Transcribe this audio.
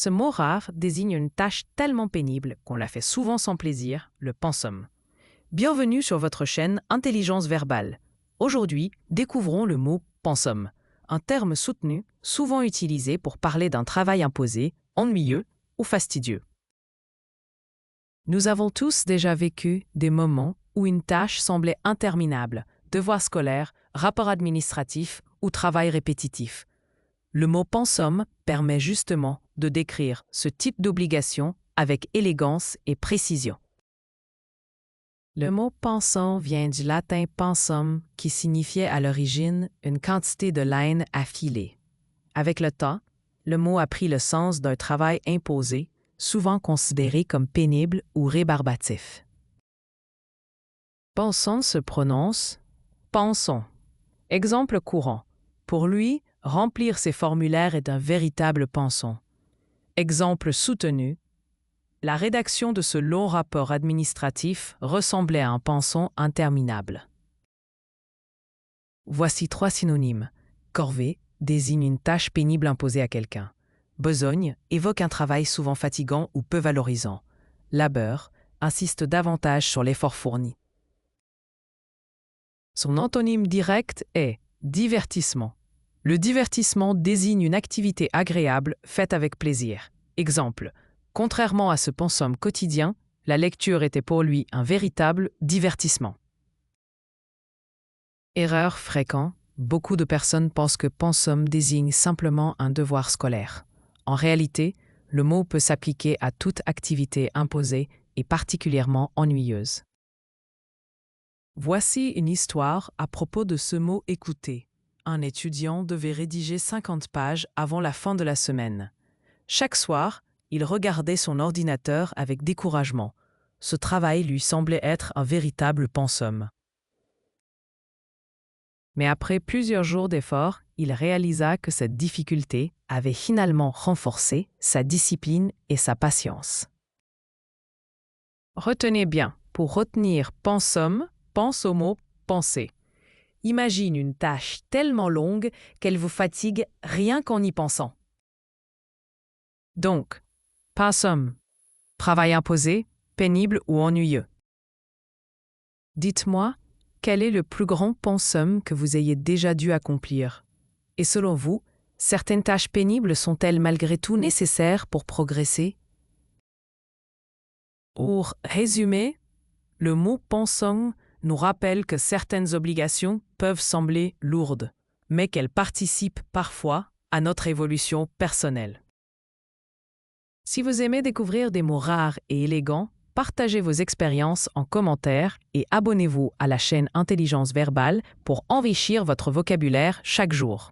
Ce mot rare désigne une tâche tellement pénible qu'on la fait souvent sans plaisir, le pensum. Bienvenue sur votre chaîne Intelligence verbale. Aujourd'hui, découvrons le mot pensum, un terme soutenu, souvent utilisé pour parler d'un travail imposé, ennuyeux ou fastidieux. Nous avons tous déjà vécu des moments où une tâche semblait interminable, devoir scolaire, rapport administratif ou travail répétitif. Le mot pensum permet justement de décrire ce type d'obligation avec élégance et précision. Le mot pensum vient du latin pensum qui signifiait à l'origine une quantité de laine à filer. Avec le temps, le mot a pris le sens d'un travail imposé, souvent considéré comme pénible ou rébarbatif. Pensum se prononce pensons. Exemple courant. Pour lui, remplir ses formulaires est un véritable pensum. Exemple soutenu. La rédaction de ce long rapport administratif ressemblait à un pensum interminable. Voici 3 synonymes. Corvée désigne une tâche pénible imposée à quelqu'un. Besogne évoque un travail souvent fatigant ou peu valorisant. Labeur insiste davantage sur l'effort fourni. Son antonyme direct est divertissement. Le divertissement désigne une activité agréable faite avec plaisir. Exemple, contrairement à ce pensum quotidien, la lecture était pour lui un véritable divertissement. Erreur fréquente, beaucoup de personnes pensent que pensum désigne simplement un devoir scolaire. En réalité, le mot peut s'appliquer à toute activité imposée et particulièrement ennuyeuse. Voici une histoire à propos de ce mot écouter. Un étudiant devait rédiger 50 pages avant la fin de la semaine. Chaque soir, il regardait son ordinateur avec découragement. Ce travail lui semblait être un véritable pensum. Mais après plusieurs jours d'efforts, il réalisa que cette difficulté avait finalement renforcé sa discipline et sa patience. Retenez bien, pour retenir pensum, pense au mot penser. Imagine une tâche tellement longue qu'elle vous fatigue rien qu'en y pensant. Donc, pensum, travail imposé, pénible ou ennuyeux. Dites-moi, quel est le plus grand pensum que vous ayez déjà dû accomplir? Et selon vous, certaines tâches pénibles sont-elles malgré tout nécessaires pour progresser? Pour résumer, le mot pensum nous rappelle que certaines obligations peuvent sembler lourdes, mais qu'elles participent parfois à notre évolution personnelle. Si vous aimez découvrir des mots rares et élégants, partagez vos expériences en commentaire et abonnez-vous à la chaîne Intelligence verbale pour enrichir votre vocabulaire chaque jour.